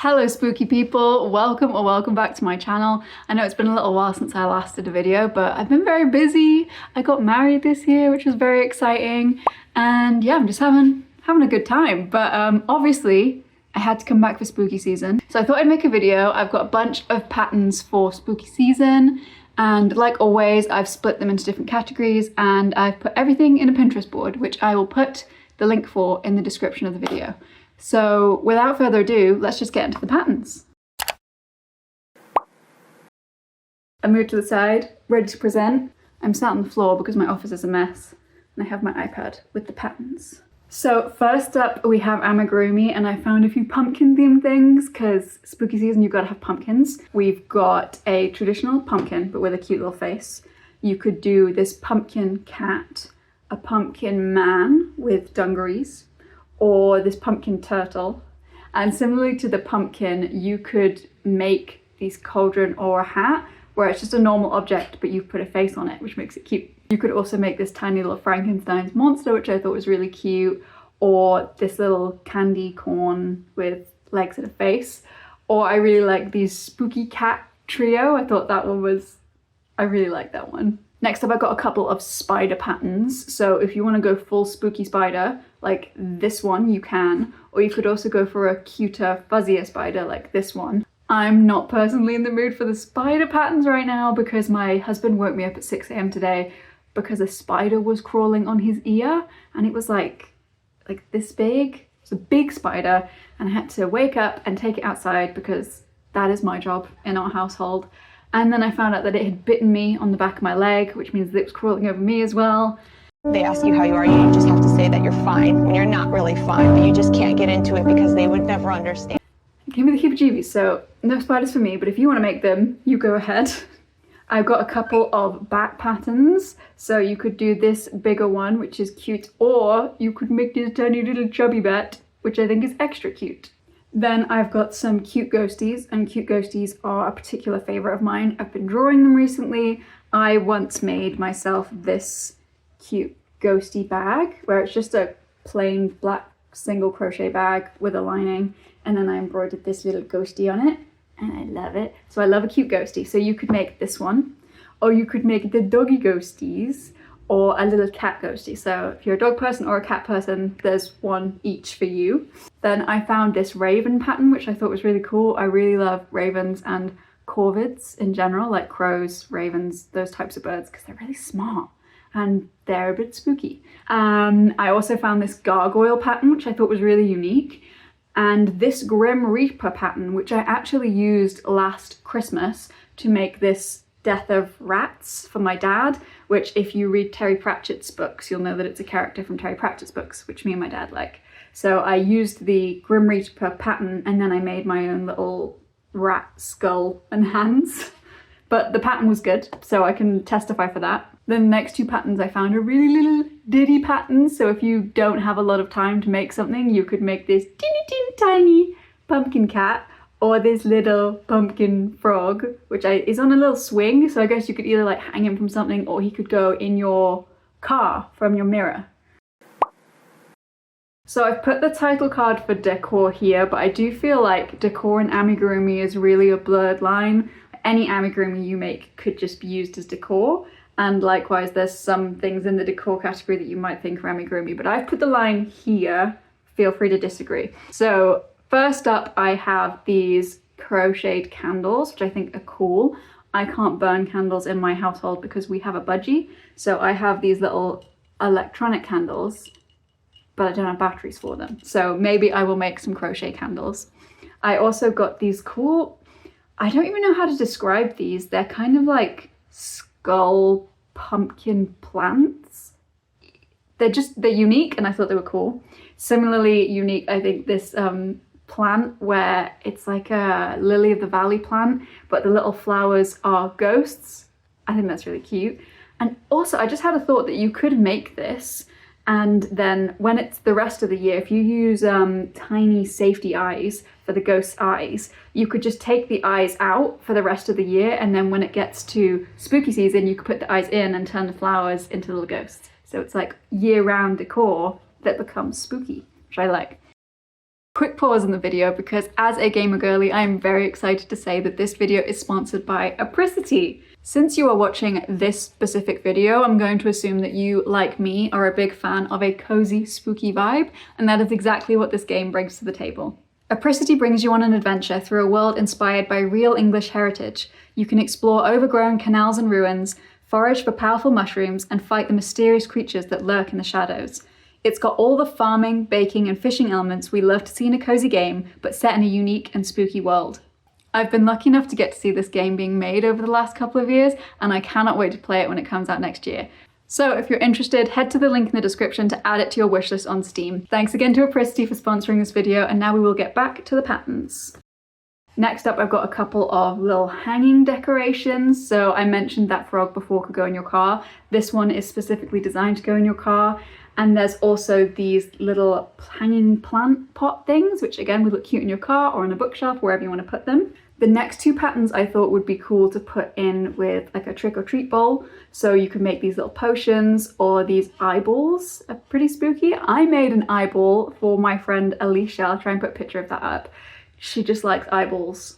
Hello spooky people, welcome or welcome back to my channel. I know it's been a little while since I last did a video, but I've been very busy. I got married this year, which was very exciting, and yeah, I'm just having a good time. But obviously I had to come back for spooky season, so I thought I'd make a video. I've got a bunch of patterns for spooky season, and like always I've split them into different categories, and I've put everything in a Pinterest board, which I will put the link for in the description of the video. So without further ado, let's just get into the patterns. I moved to the side, ready to present. I'm sat on the floor because my office is a mess, and I have my iPad with the patterns. So first up we have Amigurumi, and I found a few pumpkin themed things because spooky season you've got to have pumpkins. We've got a traditional pumpkin but with a cute little face. You could do this pumpkin cat, a pumpkin man with dungarees, or this pumpkin turtle. And similarly to the pumpkin, you could make these cauldron or a hat where it's just a normal object but you've put a face on it, which makes it cute. You could also make this tiny little Frankenstein's monster, which I thought was really cute, or this little candy corn with legs and a face. Or I really like these spooky cat trio. I thought that one was, I really like that one. Next up, I got a couple of spider patterns. So if you want to go full spooky spider, like this one, you can. Or you could also go for a cuter, fuzzier spider like this one. I'm not personally in the mood for the spider patterns right now because my husband woke me up at 6 AM today because a spider was crawling on his ear, and it was like this big. It was a big spider, and I had to wake up and take it outside because that is my job in our household. And then I found out that it had bitten me on the back of my leg, which means that it was crawling over me as well. They ask you how you are, you just have to say that you're fine when you're not really fine, but you just can't get into it because they would never understand. It gave me the heebie-jeebies, so no spiders for me, but if you want to make them, you go ahead. I've got a couple of bat patterns, so you could do this bigger one, which is cute, or you could make this tiny little chubby bat, which I think is extra cute. Then I've got some cute ghosties, and cute ghosties are a particular favourite of mine. I've been drawing them recently. I once made myself this cute ghosty bag where it's just a plain black single crochet bag with a lining, and then I embroidered this little ghosty on it, and I love it. So I love a cute ghosty. So you could make this one, or you could make the doggy ghosties, or a little cat ghosty. So if you're a dog person or a cat person, there's one each for you. Then I found this raven pattern, which I thought was really cool. I really love ravens and corvids in general, like crows, ravens, those types of birds, because they're really smart and they're a bit spooky. I also found this gargoyle pattern, which I thought was really unique, and this Grim Reaper pattern, which I actually used last Christmas to make this Death of Rats for my dad, which if you read Terry Pratchett's books, you'll know that it's a character from Terry Pratchett's books, which me and my dad like. So I used the Grim Reaper pattern, and then I made my own little rat skull and hands. But the pattern was good, so I can testify for that. Then the next two patterns I found are really little ditty patterns, so if you don't have a lot of time to make something, you could make this teeny tiny pumpkin cat, or this little pumpkin frog, which is on a little swing, so I guess you could either like hang him from something, or he could go in your car from your mirror. So I've put the title card for decor here, but I do feel like decor in amigurumi is really a blurred line. Any amigurumi you make could just be used as decor, and likewise there's some things in the decor category that you might think are amigurumi, but I've put the line here. Feel free to disagree. So first up, I have these crocheted candles, which I think are cool. I can't burn candles in my household because we have a budgie, so I have these little electronic candles, but I don't have batteries for them. So maybe I will make some crochet candles. I also got these cool, I don't even know how to describe these. They're kind of like skull pumpkin plants. They're unique, and I thought they were cool. Similarly unique, I think this plant where it's like a lily of the valley plant, but the little flowers are ghosts. I think that's really cute. And also I just had a thought that you could make this, and then when it's the rest of the year, if you use tiny safety eyes for the ghost's eyes, you could just take the eyes out for the rest of the year, and then when it gets to spooky season, you could put the eyes in and turn the flowers into little ghosts. So it's like year-round decor that becomes spooky, which I like. Quick pause in the video because as a gamer girly, I am very excited to say that this video is sponsored by Apricity. Since you are watching this specific video, I'm going to assume that you, like me, are a big fan of a cozy, spooky vibe, and that is exactly what this game brings to the table. Apricity brings you on an adventure through a world inspired by real English heritage. You can explore overgrown canals and ruins, forage for powerful mushrooms, and fight the mysterious creatures that lurk in the shadows. It's got all the farming, baking, and fishing elements we love to see in a cozy game, but set in a unique and spooky world. I've been lucky enough to get to see this game being made over the last couple of years, and I cannot wait to play it when it comes out next year. So if you're interested, head to the link in the description to add it to your wishlist on Steam. Thanks again to Apricity for sponsoring this video, and now we will get back to the patterns. Next up, I've got a couple of little hanging decorations. So I mentioned that frog before could go in your car. This one is specifically designed to go in your car. And there's also these little hanging plant pot things, which again would look cute in your car or on a bookshelf, wherever you want to put them. The next two patterns I thought would be cool to put in with like a trick or treat bowl. So you could make these little potions or these eyeballs are pretty spooky. I made an eyeball for my friend Alicia. I'll try and put a picture of that up. She just likes eyeballs.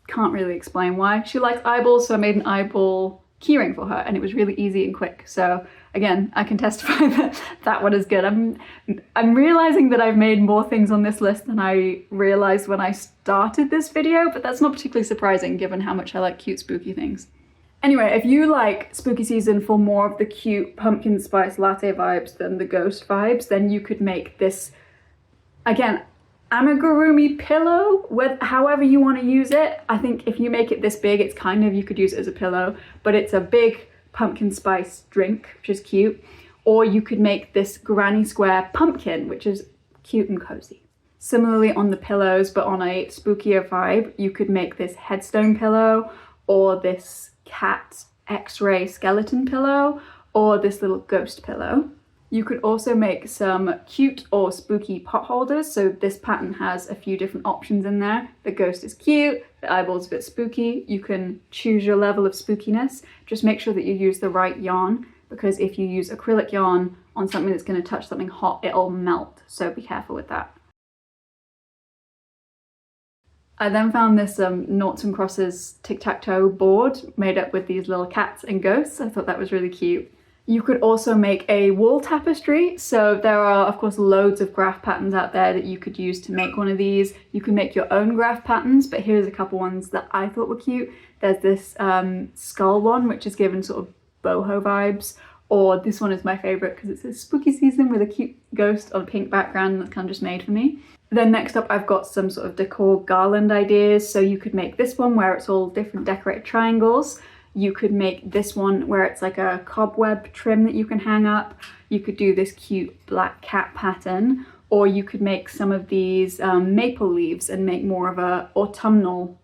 Can't really explain why she likes eyeballs, so I made an eyeball keyring for her and it was really easy and quick. So again, I can testify that that one is good. I'm realizing that I've made more things on this list than I realized when I started this video, but that's not particularly surprising given how much I like cute spooky things. Anyway, if you like spooky season for more of the cute pumpkin spice latte vibes than the ghost vibes, then you could make this, again, amigurumi pillow, with however you want to use it. I think if you make it this big, it's kind of, you could use it as a pillow, but it's a big pumpkin spice drink, which is cute. Or you could make this granny square pumpkin, which is cute and cozy. Similarly on the pillows, but on a spookier vibe, you could make this headstone pillow, or this cat x-ray skeleton pillow, or this little ghost pillow. You could also make some cute or spooky pot holders. So this pattern has a few different options in there. The ghost is cute, the eyeball's a bit spooky. You can choose your level of spookiness. Just make sure that you use the right yarn, because if you use acrylic yarn on something that's going to touch something hot, it'll melt. So be careful with that. I then found this noughts and crosses tic-tac-toe board made up with these little cats and ghosts. I thought that was really cute. You could also make a wall tapestry. So there are, of course, loads of graph patterns out there that you could use to make one of these. You can make your own graph patterns, but here's a couple ones that I thought were cute. There's this skull one, which is given sort of boho vibes, or this one is my favorite because it's a spooky season with a cute ghost on a pink background that's kind of just made for me. Then next up, I've got some sort of decor garland ideas. So you could make this one where it's all different decorated triangles. You could make this one where it's like a cobweb trim that you can hang up. You could do this cute black cat pattern, or you could make some of these maple leaves and make more of a autumnal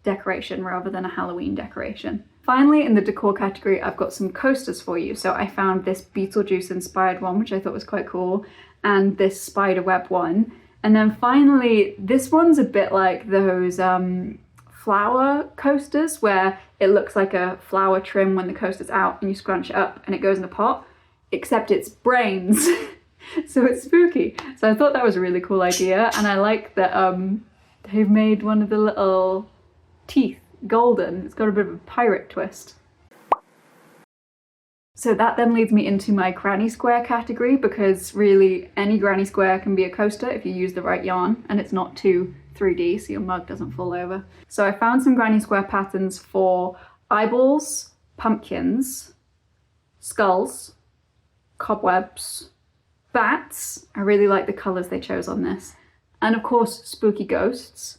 decoration rather than a Halloween decoration. Finally, in the decor category, I've got some coasters for you. So I found this Beetlejuice inspired one, which I thought was quite cool, and this spider web one. And then finally, this one's a bit like those flower coasters where it looks like a flower trim when the coaster's out and you scrunch it up and it goes in a pot, except it's brains. So it's spooky. So I thought that was a really cool idea, and I like that they've made one of the little teeth golden. It's got a bit of a pirate twist. So that then leads me into my granny square category, because really any granny square can be a coaster if you use the right yarn and it's not too 3D so your mug doesn't fall over. So I found some granny square patterns for eyeballs, pumpkins, skulls, cobwebs, bats. I really like the colours they chose on this. And of course, spooky ghosts.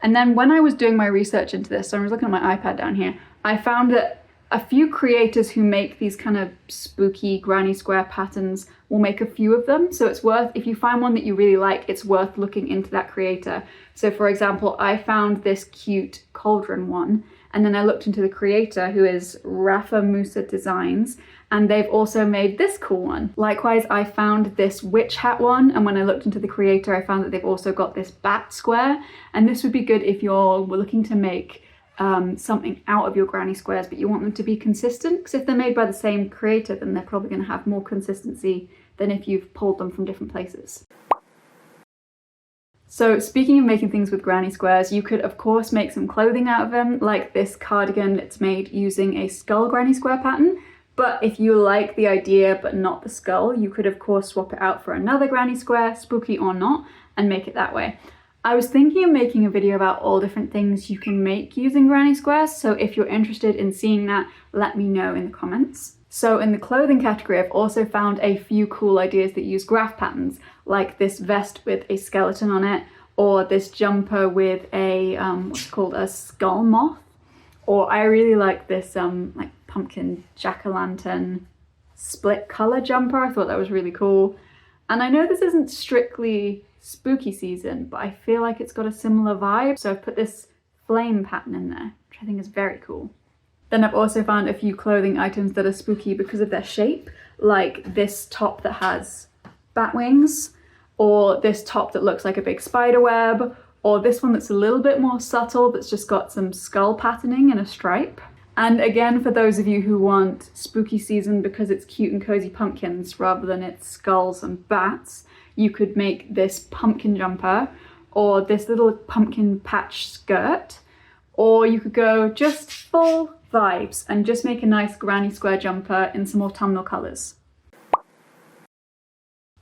And then when I was doing my research into this, so I was looking at my iPad down here, I found that a few creators who make these kind of spooky granny square patterns will make a few of them. So it's worth, if you find one that you really like, it's worth looking into that creator. So for example, I found this cute cauldron one, and then I looked into the creator, who is Rafa Musa Designs, and they've also made this cool one. Likewise, I found this witch hat one, and when I looked into the creator, I found that they've also got this bat square, and this would be good if you're looking to make something out of your granny squares, but you want them to be consistent, because if they're made by the same creator, then they're probably going to have more consistency than if you've pulled them from different places. So speaking of making things with granny squares, you could of course make some clothing out of them, like this cardigan that's made using a skull granny square pattern. But if you like the idea but not the skull, you could of course swap it out for another granny square, spooky or not, and make it that way. I was thinking of making a video about all different things you can make using granny squares, so if you're interested in seeing that, let me know in the comments. So in the clothing category, I've also found a few cool ideas that use graph patterns, like this vest with a skeleton on it, or this jumper with a, what's called a skull moth. Or I really like this like pumpkin jack-o'-lantern split color jumper. I thought that was really cool. And I know this isn't strictly spooky season, but I feel like it's got a similar vibe. So I've put this flame pattern in there, which I think is very cool. Then I've also found a few clothing items that are spooky because of their shape, like this top that has bat wings, or this top that looks like a big spider web, or this one that's a little bit more subtle that's just got some skull patterning and a stripe. And again, for those of you who want spooky season because it's cute and cozy pumpkins rather than it's skulls and bats, you could make this pumpkin jumper or this little pumpkin patch skirt, or you could go just full vibes and just make a nice granny square jumper in some autumnal colours.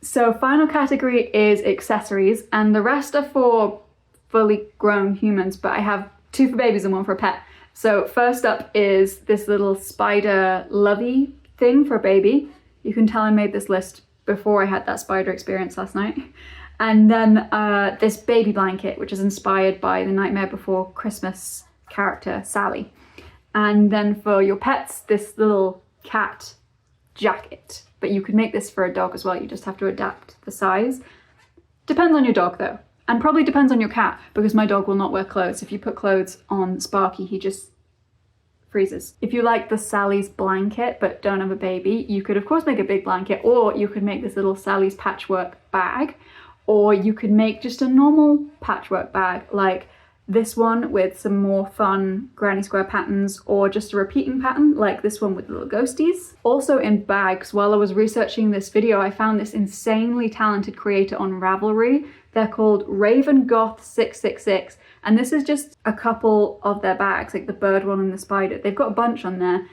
So final category is accessories, and the rest are for fully grown humans, but I have 2 for babies and 1 for a pet. So first up is this little spider lovey thing for a baby. You can tell I made this list before I had that spider experience last night. And then this baby blanket, which is inspired by the Nightmare Before Christmas character Sally. And then for your pets, this little cat jacket. But you could make this for a dog as well, you just have to adapt the size. Depends on your dog though, and probably depends on your cat, because my dog will not wear clothes. If you put clothes on Sparky, he just freezes. If you like the Sally's blanket but don't have a baby, you could of course make a big blanket, or you could make this little Sally's patchwork bag, or you could make just a normal patchwork bag, like this one with some more fun granny square patterns, or just a repeating pattern like this one with little ghosties. Also in bags, while I was researching this video, I found this insanely talented creator on Ravelry. They're called Raven Goth 666, and this is just a couple of their bags, like the bird one and the spider. They've got a bunch on there.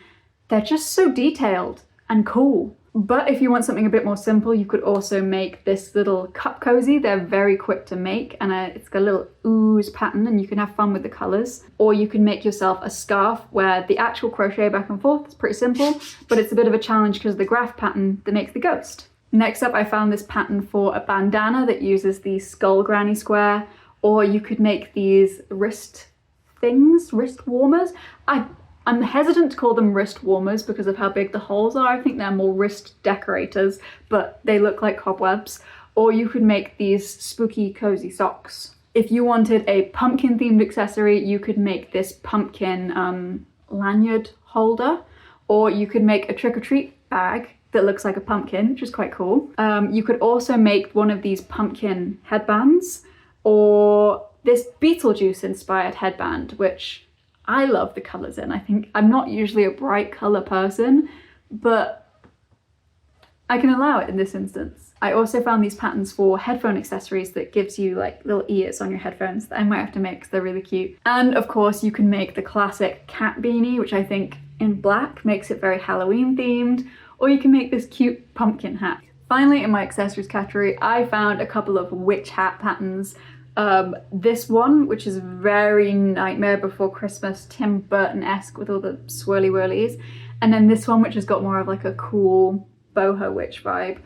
They're just so detailed and cool. But if you want something a bit more simple, you could also make this little cup cozy. They're very quick to make, and it's got a little ooze pattern, and you can have fun with the colors. Or you can make yourself a scarf where the actual crochet back and forth is pretty simple, but it's a bit of a challenge because of the graph pattern that makes the ghost. Next up, I found this pattern for a bandana that uses the skull granny square, or you could make these wrist things, wrist warmers. I'm hesitant to call them wrist warmers because of how big the holes are. I think they're more wrist decorators, but they look like cobwebs. Or you could make these spooky cozy socks. If you wanted a pumpkin themed accessory, you could make this pumpkin lanyard holder, or you could make a trick-or-treat bag that looks like a pumpkin, which is quite cool. You could also make one of these pumpkin headbands, or this Beetlejuice inspired headband, which I love the colours in. I think I'm not usually a bright colour person, but I can allow it in this instance. I also found these patterns for headphone accessories that gives you like little ears on your headphones that I might have to make because they're really cute. And of course you can make the classic cat beanie, which I think in black makes it very Halloween themed, or you can make this cute pumpkin hat. Finally, in my accessories category, I found a couple of witch hat patterns. This one, which is very Nightmare Before Christmas, Tim Burton-esque with all the swirly whirlies, and then this one which has got more of like a cool boho witch vibe.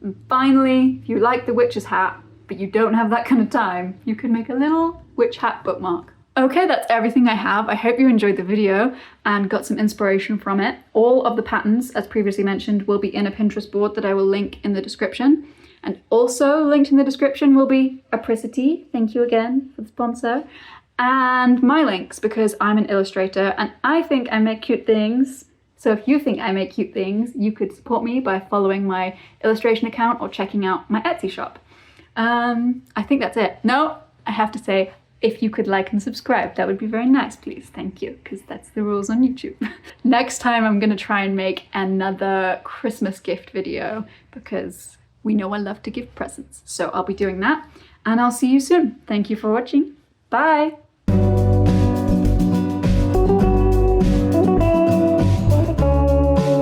And finally, if you like the witch's hat but you don't have that kind of time, you can make a little witch hat bookmark. Okay, that's everything I have. I hope you enjoyed the video and got some inspiration from it. All of the patterns, as previously mentioned, will be in a Pinterest board that I will link in the description. And also linked in the description will be Apricity, thank you again for the sponsor, and my links, because I'm an illustrator and I think I make cute things. So if you think I make cute things, you could support me by following my illustration account or checking out my Etsy shop. I think that's it. No, I have to say, if you could like and subscribe, that would be very nice, please. Thank you, because that's the rules on YouTube. Next time I'm gonna try and make another Christmas gift video because we know I love to give presents. So I'll be doing that. and I'll see you soon. Thank you for watching. Bye!